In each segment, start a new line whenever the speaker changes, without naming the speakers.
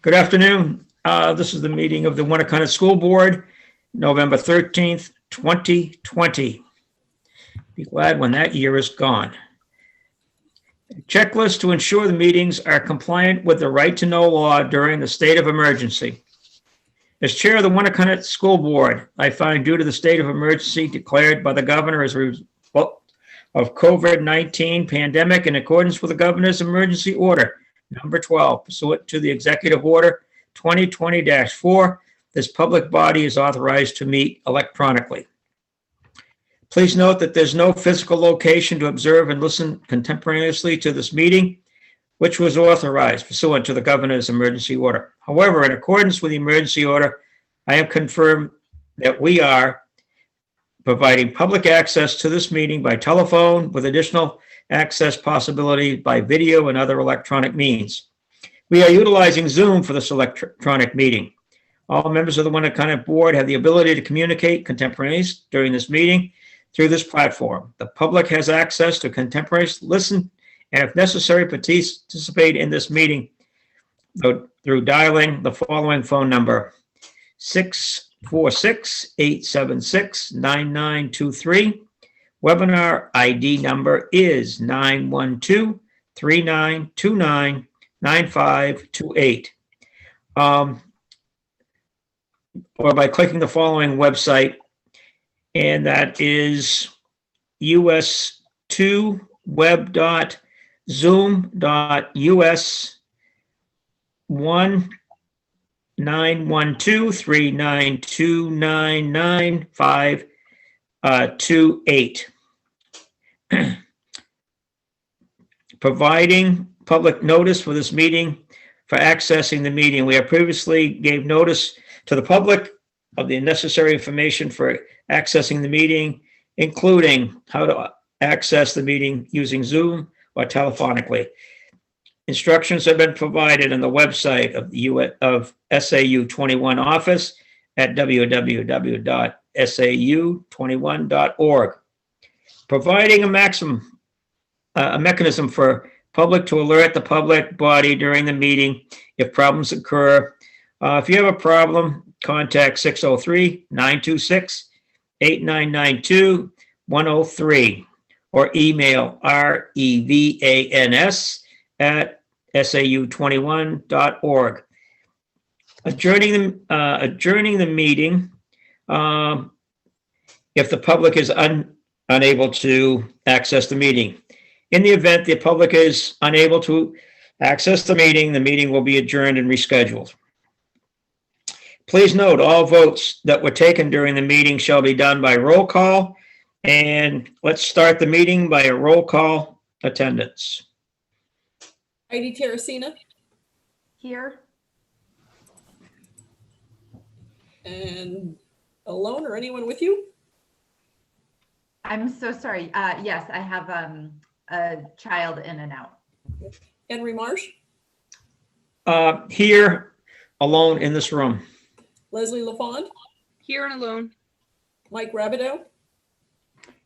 Good afternoon. This is the meeting of the Winnacunnet School Board, November 13th, 2020. Be glad when that year is gone. Checklist to ensure the meetings are compliant with the right to know law during the state of emergency. As chair of the Winnacunnet School Board, I find due to the state of emergency declared by the governor as a result of COVID-19 pandemic in accordance with the governor's emergency order number 12, pursuant to the Executive Order 2020-4, this public body is authorized to meet electronically. Please note that there's no physical location to observe and listen contemporaneously to this meeting, which was authorized pursuant to the governor's emergency order. However, in accordance with the emergency order, I have confirmed that we are providing public access to this meeting by telephone with additional access possibility by video and other electronic means. We are utilizing Zoom for this electronic meeting. All members of the Winnacunnet board have the ability to communicate contemporaneously during this meeting through this platform. The public has access to contemporaneously listen and, if necessary, participate in this meeting through dialing the following phone number: 646-876-9923. Webinar ID number is 912-3929-9528. Or by clicking the following website, and that is us2web.zoom.us 1-912-392-9928. Providing public notice for this meeting for accessing the meeting. We have previously gave notice to the public of the necessary information for accessing the meeting, including how to access the meeting using Zoom or telephonically. Instructions have been provided on the website of the of SAU 21 office at www.sau21.org. Providing a mechanism for public to alert the public body during the meeting if problems occur. If you have a problem, contact 603-926-8992-103 or email revans@sau21.org. Adjourning the meeting if the public is unable to access the meeting. In the event the public is unable to access the meeting will be adjourned and rescheduled. Please note all votes that were taken during the meeting shall be done by roll call. And let's start the meeting by a roll call attendance.
Heidi Terracina.
Here.
And alone or anyone with you?
I'm so sorry. Yes, I have a child in and out.
Henry Marsh.
Here, alone in this room.
Leslie LaFond.
Here and alone.
Mike Rabideau.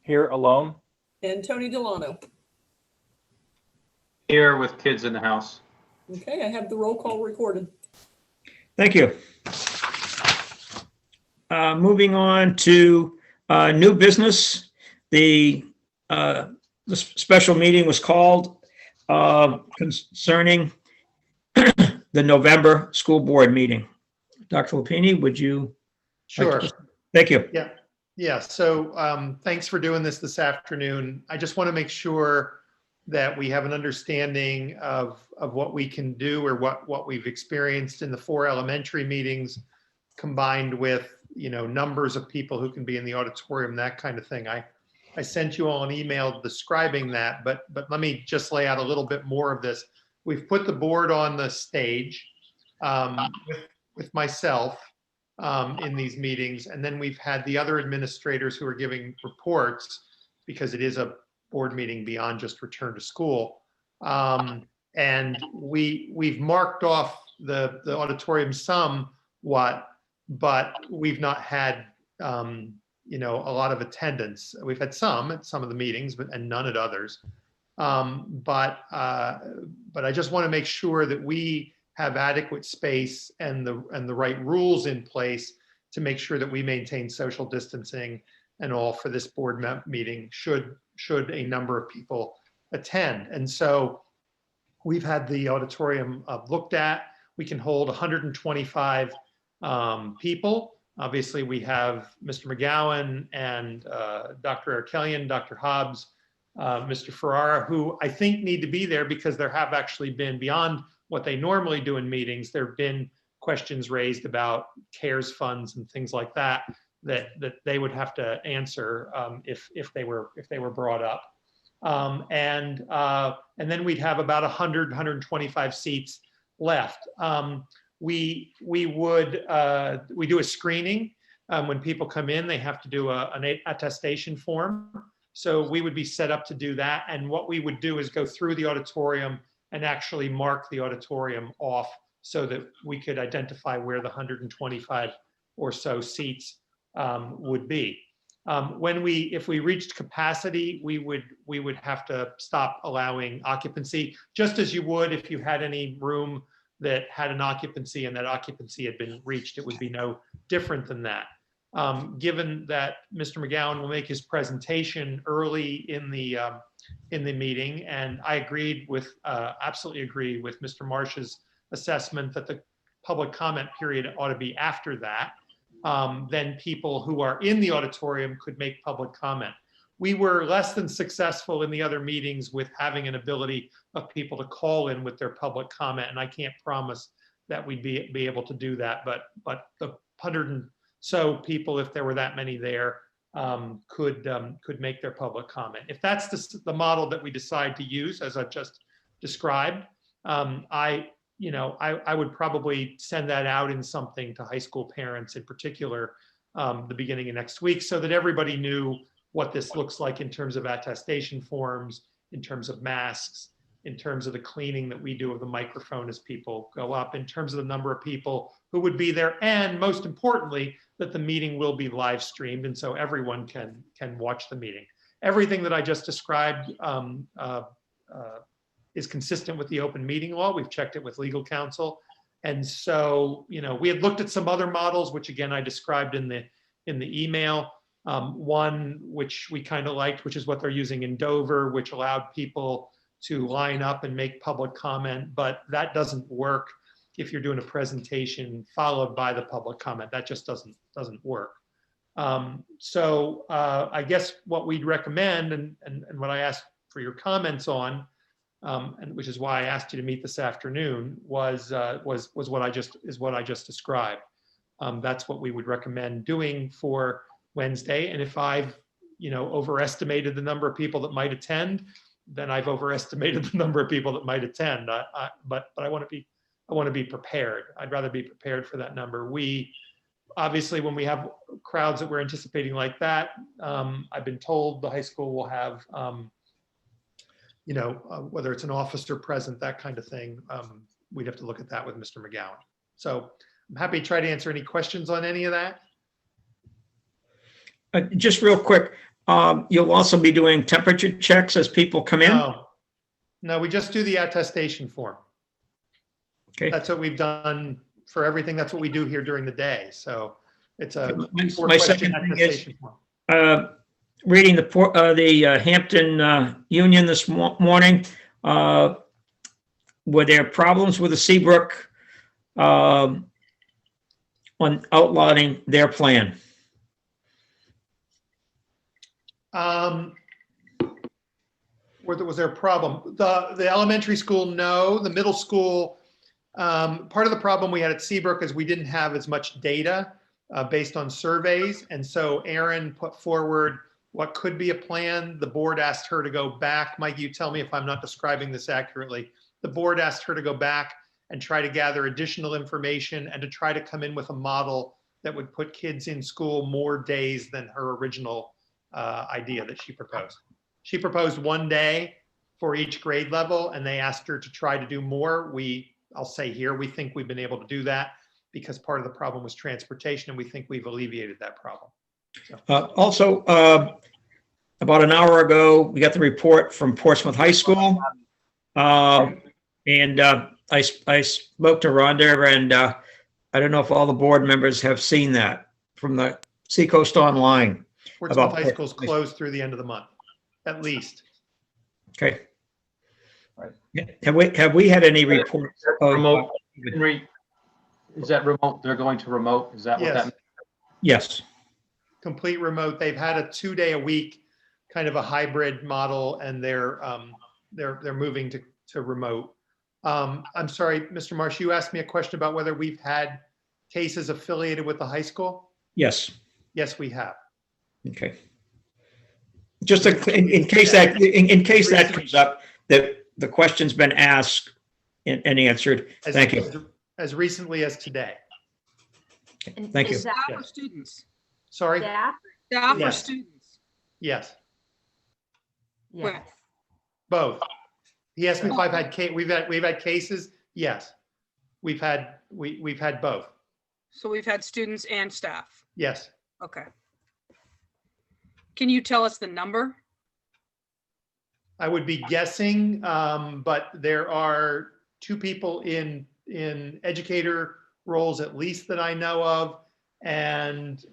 Here alone.
And Tony Delano.
Here with kids in the house.
Okay, I have the roll call recorded.
Thank you. Moving on to new business. The special meeting was called concerning the November school board meeting. Dr. Lapini, would you?
Sure.
Thank you.
Yeah. So thanks for doing this afternoon. I just want to make sure that we have an understanding of what we can do or what we've experienced in the 4 elementary meetings, combined with, numbers of people who can be in the auditorium, that kind of thing. I sent you all an email describing that, but let me just lay out a little bit more of this. We've put the board on the stage with myself in these meetings, and then we've had the other administrators who are giving reports, because it is a board meeting beyond just return to school. And we've marked off the auditorium somewhat, but we've not had a lot of attendance. We've had some at some of the meetings, and none at others. But I just want to make sure that we have adequate space and the right rules in place to make sure that we maintain social distancing and all for this board meeting should a number of people attend. And so we've had the auditorium looked at. We can hold 125 people. Obviously, we have Mr. McGowan and Dr. Arkelian, Dr. Hobbs, Mr. Ferrara, who I think need to be there because there have actually been, beyond what they normally do in meetings, there have been questions raised about CARES funds and things like that they would have to answer if they were brought up. And then we'd have about 125 seats left. We do a screening. When people come in, they have to do an attestation form. So we would be set up to do that. And what we would do is go through the auditorium and actually mark the auditorium off so that we could identify where the 125 or so seats would be. If we reached capacity, we would have to stop allowing occupancy, just as you would if you had any room that had an occupancy and that occupancy had been reached. It would be no different than that. Given that Mr. McGowan will make his presentation early in the meeting, and I absolutely agree with Mr. Marsh's assessment that the public comment period ought to be after that. Then people who are in the auditorium could make public comment. We were less than successful in the other meetings with having an ability of people to call in with their public comment, and I can't promise that we'd be able to do that, but the 100 and so people, if there were that many there, could make their public comment. If that's the model that we decide to use, as I've just described, I would probably send that out in something to high school parents in particular, the beginning of next week, so that everybody knew what this looks like in terms of attestation forms, in terms of masks, in terms of the cleaning that we do of the microphone as people go up, in terms of the number of people who would be there, and most importantly, that the meeting will be live streamed, and so everyone can watch the meeting. Everything that I just described is consistent with the open meeting law. We've checked it with legal counsel. And so, we had looked at some other models, which again, I described in the email. One which we kind of liked, which is what they're using in Dover, which allowed people to line up and make public comment, but that doesn't work if you're doing a presentation followed by the public comment. That just doesn't work. So I guess what we'd recommend, and what I asked for your comments on, and which is why I asked you to meet this afternoon, was what I just described. That's what we would recommend doing for Wednesday. And if I've overestimated the number of people that might attend, then I've overestimated the number of people that might attend. But I want to be prepared. I'd rather be prepared for that number. We obviously, when we have crowds that we're anticipating like that, I've been told the high school will have whether it's an officer present, that kind of thing. We'd have to look at that with Mr. McGowan. So I'm happy to try to answer any questions on any of that.
Just real quick, you'll also be doing temperature checks as people come in?
No, we just do the attestation form.
Okay.
That's what we've done for everything. That's what we do here during the day. So it's a
my second thing is, reading the Hampton Union this morning, were there problems with the Seabrook on outlining their plan?
Was there a problem? The elementary school, no. The middle school, part of the problem we had at Seabrook is we didn't have as much data based on surveys. And so Erin put forward what could be a plan. The board asked her to go back. Mike, you tell me if I'm not describing this accurately. The board asked her to go back and try to gather additional information and to try to come in with a model that would put kids in school more days than her original idea that she proposed. She proposed 1 day for each grade level, and they asked her to try to do more. I'll say here, we think we've been able to do that because part of the problem was transportation, and we think we've alleviated that problem.
Also, about an hour ago, we got the report from Portsmouth High School. And I spoke to Rhonda, and I don't know if all the board members have seen that from the Seacoast Online.
Portsmouth
About-
High School's closed through the end of the month, at least.
Okay.
Right.
Have we had any reports of?
Remote. Henry, is that remote? They're going to remote? Is that what
Yes.
that means?
Yes.
Complete remote. They've had a 2-day a week, kind of a hybrid model, and they're moving to remote. I'm sorry, Mr. Marsh, you asked me a question about whether we've had cases affiliated with the high school?
Yes.
Yes, we have.
Okay. Just in case that comes up, that the question's been asked and answered. Thank you.
As recently as today.
And
Thank you.
is that
Yes.
Students,
Sorry?
staff?
staff or
Yes.
students?
Yes,
Yes.
both. He asked me if I've had we've had cases. Yes, we've had both.
So we've had students and staff.
Yes.
Okay. Can you tell us the number?
I would be guessing, but there are 2 people in educator roles at least that I know of. And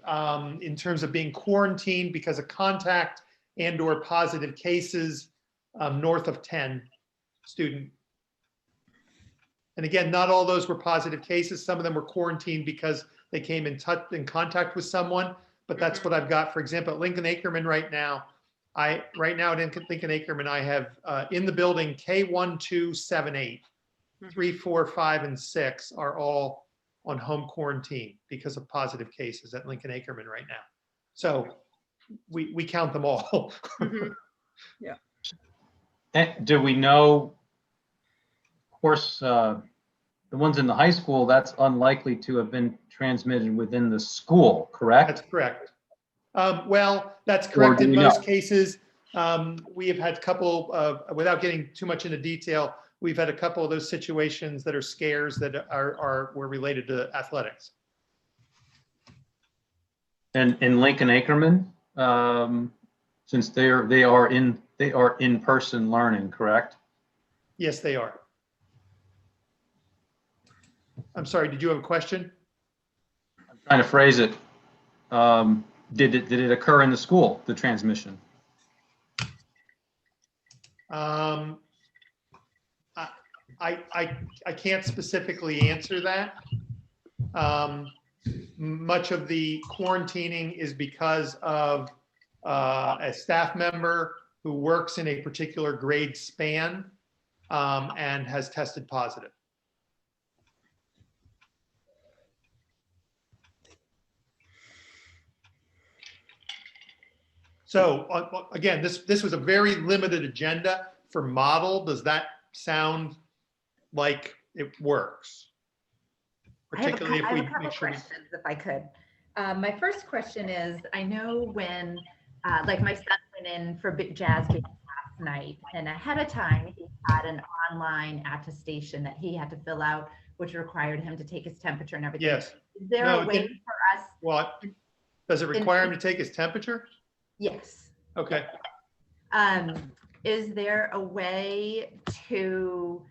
in terms of being quarantined because of contact and/or positive cases, north of 10 student. And again, not all those were positive cases. Some of them were quarantined because they came in contact with someone, but that's what I've got. For example, at Lincoln Ackerman right now at Lincoln Ackerman, I have in the building K1278, 3, 4, 5, and 6 are all on home quarantine because of positive cases at Lincoln Ackerman right now. So we count them all.
Mhm.
And do we know, of course, the ones in the high school, that's unlikely to have been transmitted within the school, correct?
That's correct. Well, that's
Or
correct
do
in
we
most
know?
cases. We have had a couple of, without getting too much into detail, we've had a couple of those situations that are scares that were related to athletics.
And in Lincoln Ackerman, since they are in-person learning, correct?
Yes, they are. I'm sorry, did you have a question?
I'm trying to phrase it. Did it occur in the school, the transmission?
I can't specifically answer that. Much of the quarantining is because of a staff member who works in a particular grade span and has tested positive. So again, this was a very limited agenda for model. Does that sound like it works?
I have a
Particularly if
I
we
have a couple
make sure we.
questions if I could. My first question is, I know when, like my son went in for big jazz game last night, and ahead of time, he had an online attestation that he had to fill out, which required him to take his temperature and everything.
Yes.
Is there
No,
a
it
way
didn't.
for us?
What? Does it require him to take his temperature?
Yes.
Okay.
Is there a way to,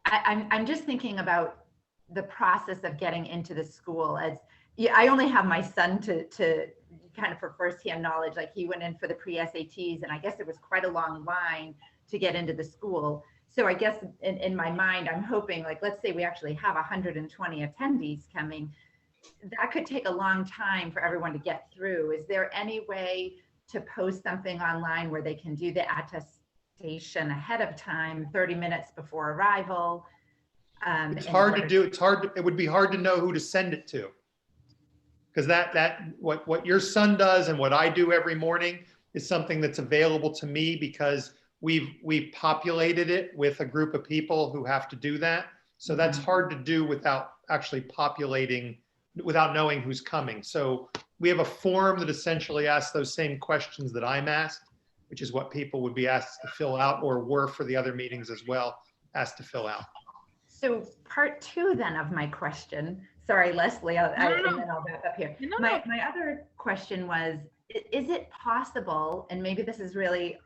I'm just thinking about the process of getting into the school as, yeah, I only have my son to kind of for firsthand knowledge, like he went in for the pre-SATs and I guess it was quite a long line to get into the school. So I guess in my mind, I'm hoping, like, let's say we actually have 120 attendees coming. That could take a long time for everyone to get through. Is there any way to post something online where they can do the attestation ahead of time, 30 minutes before arrival?
It's hard to do. It would be hard to know who to send it to. Because what your son does and what I do every morning is something that's available to me because we've populated it with a group of people who have to do that. So that's hard to do without actually populating, without knowing who's coming. So we have a form that essentially asks those same questions that I'm asked, which is what people would be asked to fill out, or were for the other meetings as well, asked to fill out.
So part 2 then of my question, Sorry, Leslie,
No, no,
and
no.
then I'll back up here.
No, no.
My other question was, is it possible, and maybe this is really,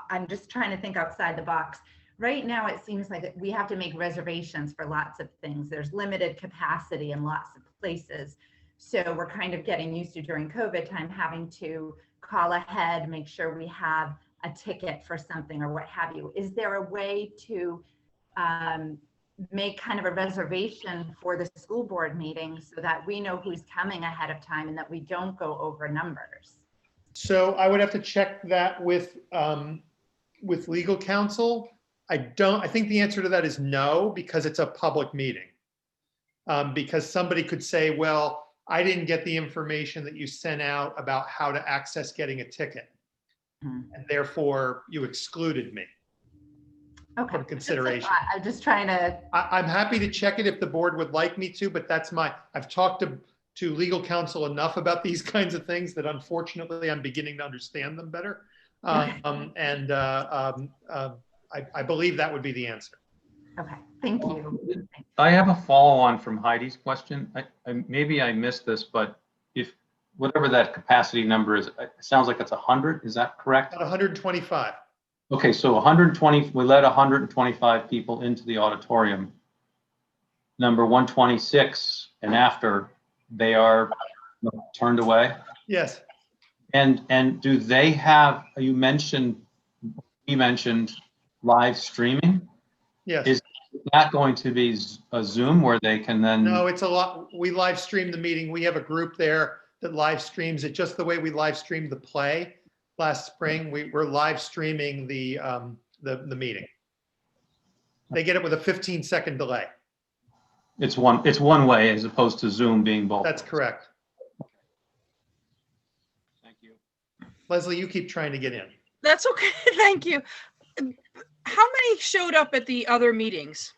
I'm just trying to think outside the box. Right now, it seems like we have to make reservations for lots of things. There's limited capacity in lots of places. So we're kind of getting used to, during COVID time, having to call ahead, make sure we have a ticket for something or what have you. Is there a way to make kind of a reservation for the school board meeting so that we know who's coming ahead of time and that we don't go over numbers?
So I would have to check that with legal counsel. I think the answer to that is no, because it's a public meeting. Because somebody could say, well, I didn't get the information that you sent out about how to access getting a ticket. And therefore you excluded me
Okay.
from consideration.
I'm just trying to.
I'm happy to check it if the board would like me to, but I've talked to legal counsel enough about these kinds of things that unfortunately I'm beginning to understand them better. I believe that would be the answer.
Okay, thank you.
I have a follow-on from Heidi's question. Maybe I missed this, but if whatever that capacity number is, it sounds like it's 100. Is that correct?
About 125.
Okay, so 120, we let 125 people into the auditorium. Number 126 and after, they are turned away.
Yes.
And do they have, he mentioned live streaming?
Yes.
Is that going to be a Zoom where they can then?
No, it's a lot. We live stream the meeting. We have a group there that live streams it, just the way we live streamed the play last spring. We're live streaming the meeting. They get it with a 15-second delay.
It's one way as opposed to Zoom being both.
That's correct.
Thank you.
Leslie, you keep trying to get in.
That's okay. Thank you. How many showed up at the other meetings?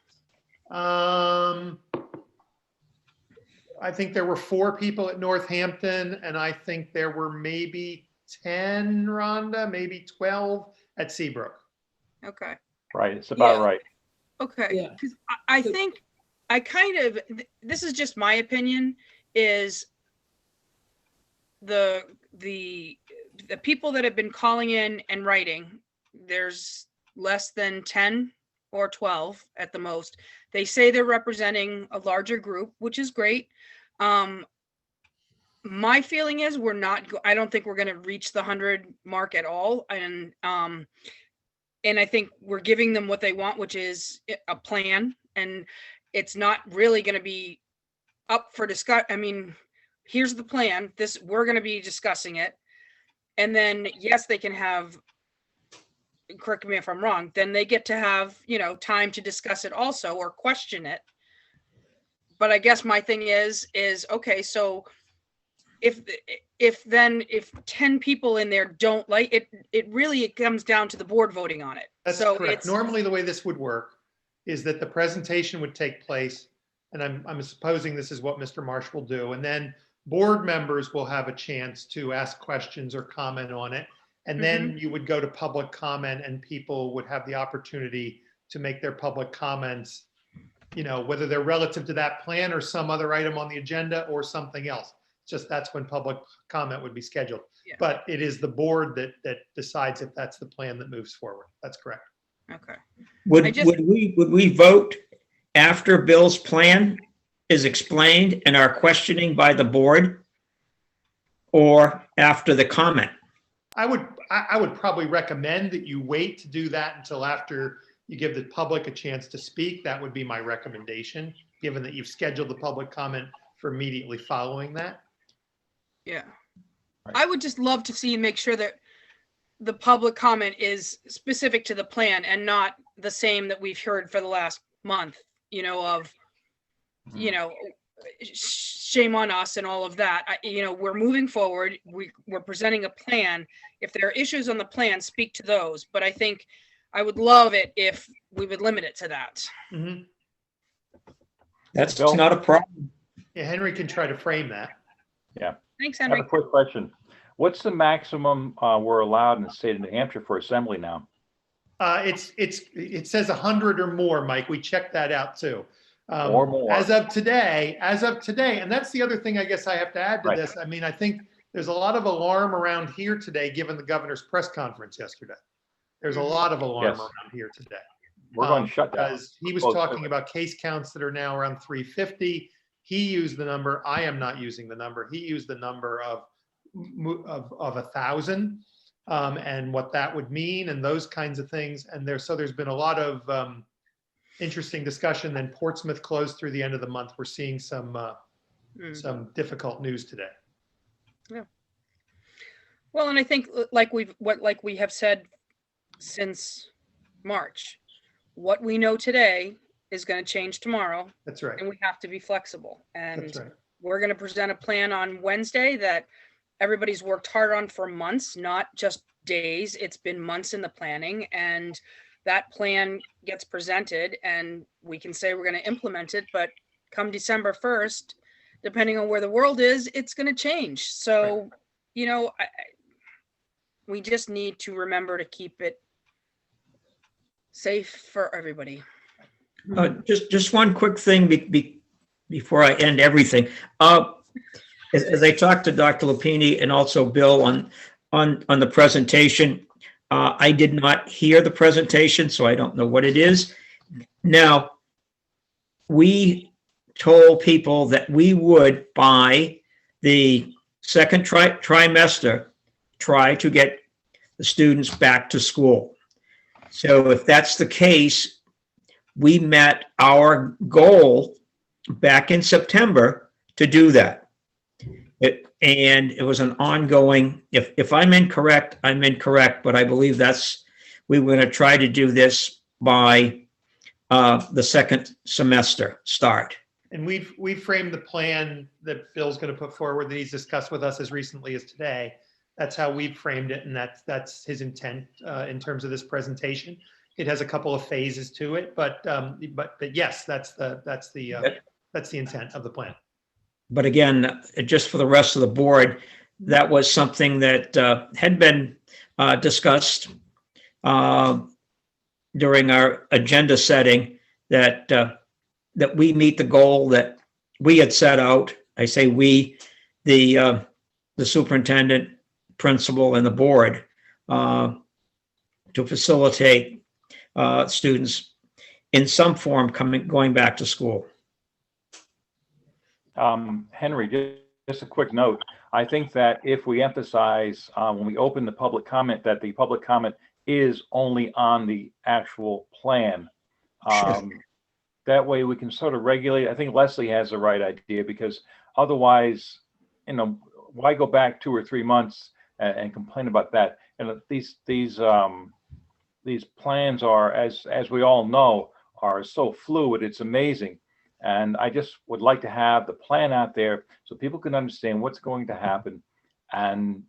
I think there were 4 people at Northampton, and I think there were maybe 10, Rhonda, maybe 12 at Seabrook.
Okay.
Right, it's about
Yeah.
right.
Okay.
Yeah.
'Cause I think I kind of, this is just my opinion, is the people that have been calling in and writing, there's less than 10 or 12 at the most. They say they're representing a larger group, which is great. My feeling is I don't think we're going to reach the 100 mark at all. And I think we're giving them what they want, which is a plan. And it's not really going to be up for discussion. I mean, here's the plan. We're going to be discussing it. And then, yes, they can have, correct me if I'm wrong, then they get to have, time to discuss it also or question it. But I guess my thing is okay, so if 10 people in there don't like it, it comes down to the board voting on it.
That's
So
correct. Normally, the way this would work is that the presentation would take place, and I'm supposing this is what Mr. Marsh will do, and then board members will have a chance to ask questions or comment on it. And then you would go to public comment and people would have the opportunity to make their public comments, whether they're relative to that plan or some other item on the agenda or something else. Just that's when public comment would be scheduled.
Yeah.
But it is the board that decides if that's the plan that moves forward. That's correct.
Okay.
Would we vote after Bill's plan is explained and our questioning by the board, or after the comment?
I would probably recommend that you wait to do that until after you give the public a chance to speak. That would be my recommendation, given that you've scheduled the public comment for immediately following that.
Yeah.
Right.
I would just love to make sure that the public comment is specific to the plan and not the same that we've heard for the last month, shame on us and all of that. We're moving forward. We're presenting a plan. If there are issues on the plan, speak to those. But I think I would love it if we would limit it to that.
Mm-hmm.
That's
Bill?
not a problem.
Yeah, Henry can try to frame that.
Thanks,
I have a
Henry.
quick question. What's the maximum we're allowed in the state of New Hampshire for assembly now?
It says 100 or more, Mike. We checked that out too.
Or more.
As of today, and that's the other thing I guess I have to add to
Right.
this. I mean, I think there's a lot of alarm around here today, given the governor's press conference yesterday. There's a lot of alarm
Yes.
around here today.
We're going to shut down.
Because he was
Close
talking
everything.
about case counts that are now around 350. He used the number, I am not using the number. He used the number of 1,000 and what that would mean and those kinds of things. And there's been a lot of interesting discussion. Then Portsmouth closed through the end of the month. We're seeing some difficult news today.
Well, and I think like we have said since March, what we know today is going to change tomorrow,
That's right.
and we have to be flexible. And
That's right.
we're going to present a plan on Wednesday that everybody's worked hard on for months, not just days. It's been months in the planning, and that plan gets presented and we can say we're going to implement it, but come December 1st, depending on where the world is, it's going to change. So,
Right.
you know, we just need to remember to keep it safe for everybody.
Just one quick thing before I end everything. As I talked to Dr. Lapini and also Bill on the presentation, I did not hear the presentation, so I don't know what it is. Now, we told people that we would, by the second trimester, try to get the students back to school. So if that's the case, we met our goal back in September to do that. And it was an ongoing, if I'm incorrect, I'm incorrect, but I believe we were going to try to do this by the second semester start.
And we've framed the plan that Bill's going to put forward that he's discussed with us as recently as today. That's how we've framed it, and that's his intent in terms of this presentation. It has a couple of phases to it, but yes, that's the intent of the plan.
But again, just for the rest of the board, that was something that had been discussed during our agenda setting, that we meet the goal that we had set out. I say we, the superintendent, principal, and the board, to facilitate students in some form going back to school.
Henry, just a quick note. I think that if we emphasize when we open the public comment that the public comment is only on the actual plan,
Sure.
that way we can sort of regulate. I think Leslie has the right idea, because otherwise, why go back 2 or 3 months and complain about that? And these plans are, as we all know, are so fluid. It's amazing. And I just would like to have the plan out there so people can understand what's going to happen. And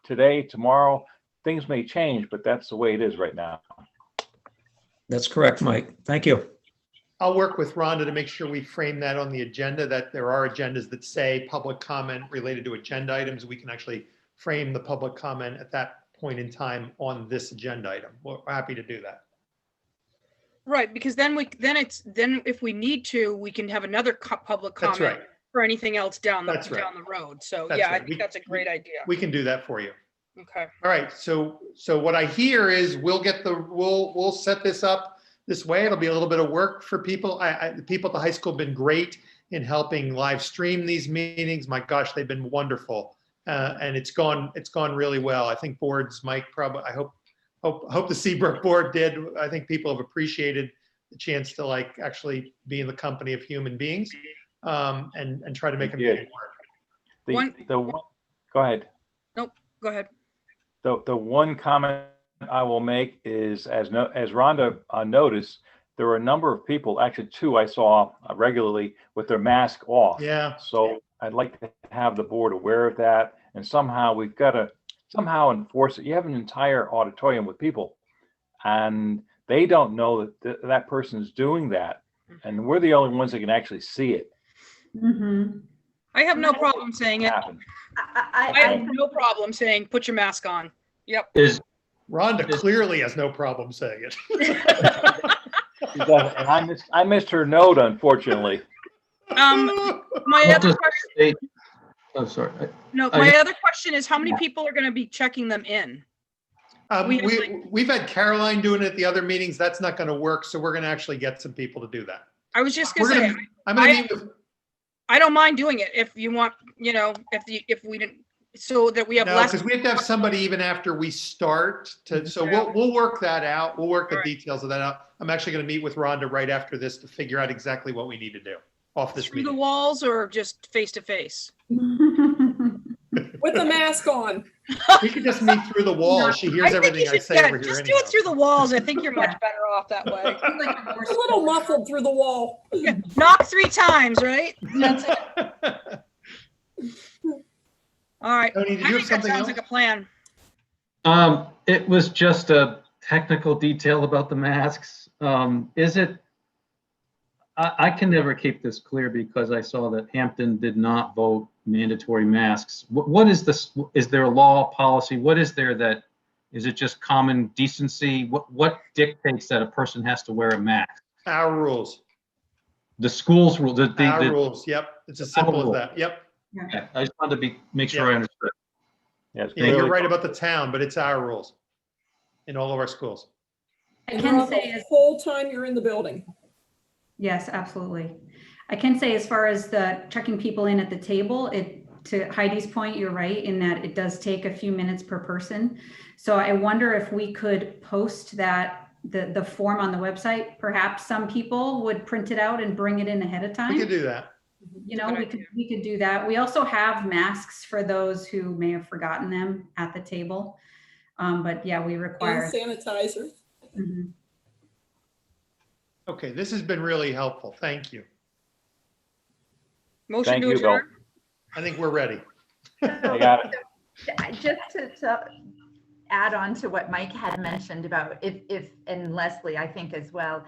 today, tomorrow, things may change, but that's the way it is right now.
That's correct, Mike. Thank you.
I'll work with Rhonda to make sure we frame that on the agenda, that there are agendas that say public comment related to agenda items. We can actually frame the public comment at that point in time on this agenda item. We're happy to do that.
Right, because then if we need to, we can have another public
That's
comment
right.
for anything else down the
That's right.
road. So
That's
yeah, I
right.
think that's a great idea.
We can do that for you.
Okay.
All right. So what I hear is we'll set this up this way. It'll be a little bit of work for people. The people at the high school have been great in helping live stream these meetings. My gosh, they've been wonderful. And it's gone really well. I think boards, Mike, I hope the Seabrook board did. I think people have appreciated the chance to actually be in the company of human beings and try to make a meeting work.
Go ahead.
Nope, go ahead.
The one comment I will make is, as Rhonda noticed, there were a number of people, actually 2 I saw regularly with their mask off.
Yeah.
So I'd like to have the board aware of that, and somehow we've got to enforce it. You have an entire auditorium with people, and they don't know that that person is doing that, and we're the only ones that can actually see it.
Mm-hmm.
I have no problem saying it.
Happen.
I have no problem saying, put your mask on. Yep.
Rhonda clearly has no problem saying it.
And I missed her note, unfortunately.
My
What
other
does
question,
state- Oh, sorry.
no,
I-
my other question is how many people are going to be checking them in? We have, like-
We've had Caroline doing it at the other meetings. That's not going to work. So we're going to actually get some people to do that.
I was just
We're
going to
gonna,
say,
I'm going to meet with,
I don't mind doing it if you want, if we didn't, so that we have
no,
less.
because we have to have somebody even after we start to, so
Yeah.
we'll work that out. We'll work the
All right.
details of that out. I'm actually going to meet with Rhonda right after this to figure out exactly what we need to do off this
Through the
meeting.
walls or just face to face?
With the mask on.
We can just meet through the wall. She hears everything I say over here
Just do
anyhow.
it through the walls. I think you're much better off that way.
A little muffled through the wall.
Knock 3 times, right? That's it. All right.
Tony, did
I
you have
think that
something
sounds
else?
like a plan.
It was just a technical detail about the masks. Is it, I can never keep this clear because I saw that Hampton did not vote mandatory masks. What is this? Is there a law, policy? What is there that, is it just common decency? What dictates that a person has to wear a mask?
Our rules,
The school's rule,
our rules. Yep. It's as simple as that. Yep.
Okay, I just wanted to make sure I understood.
Yeah, it's
Yeah, you're
clearly-
right about the town, but it's our rules in all of our schools.
I
And you're
can
on
say,
the
as
whole time you're in the building.
yes, absolutely. I can say as far as the checking people in at the table, to Heidi's point, you're right in that it does take a few minutes per person. So I wonder if we could post that, the form on the website. Perhaps some people would print it out and bring it in ahead of time.
We could do that.
You know,
Good
we could do that. We also have masks for those who may have forgotten them at the table. But yeah, we
And
require.
sanitizer.
Mhm.
Okay, this has been really helpful. Thank you.
Motion
Thank
to
you, Bill.
adjourn?
I think we're ready.
I got it.
Just to add on to what Mike had mentioned about if, and Leslie, I think as well,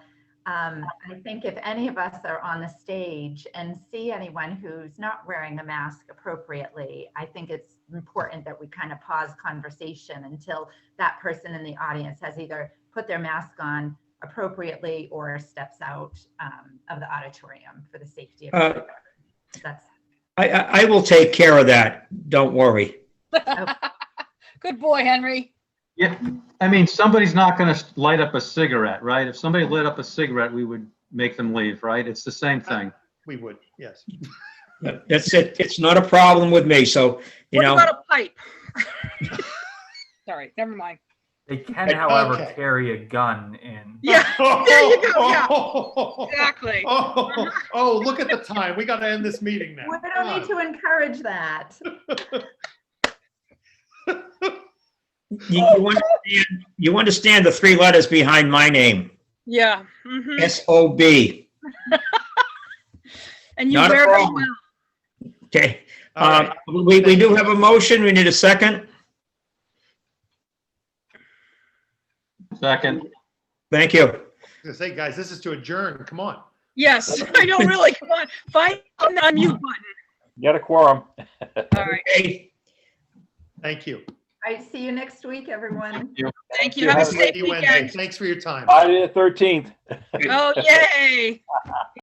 I think if any of us are on the stage and see anyone who's not wearing a mask appropriately, I think it's important that we kind of pause conversation until that person in the audience has either put their mask on appropriately or steps out of the auditorium for the safety of everyone. That's
I will take care of that. Don't worry.
Good boy, Henry.
Yeah, I mean, somebody's not going to light up a cigarette, right? If somebody lit up a cigarette, we would make them leave, right? It's the same thing.
We would, yes.
That's it. It's not a problem with me. So, you
What
know,
about a pipe? Sorry, never mind.
They can, however,
Okay.
carry a gun in.
Yeah, there you go, yeah.
Oh,
Exactly.
oh, look at the time. We got to end this meeting now.
we don't need to encourage that.
you understand the 3 letters behind my name,
Yeah. Mhm.
SOB.
And you
Not a
wear very
problem.
well.
Okay.
All right.
We do have a motion. We need a second.
Second.
Thank you.
I was gonna say, guys, this is to adjourn. Come on.
Yes, I know, really. Come on, find the unmute button.
Get a quorum.
All right.
Okay.
Thank you.
All right, see you next week, everyone.
Thank you.
you.
Have a
Have a
safe
Happy Wednesday.
weekend.
Thanks for your time.
Friday the 13th.
Oh, yay.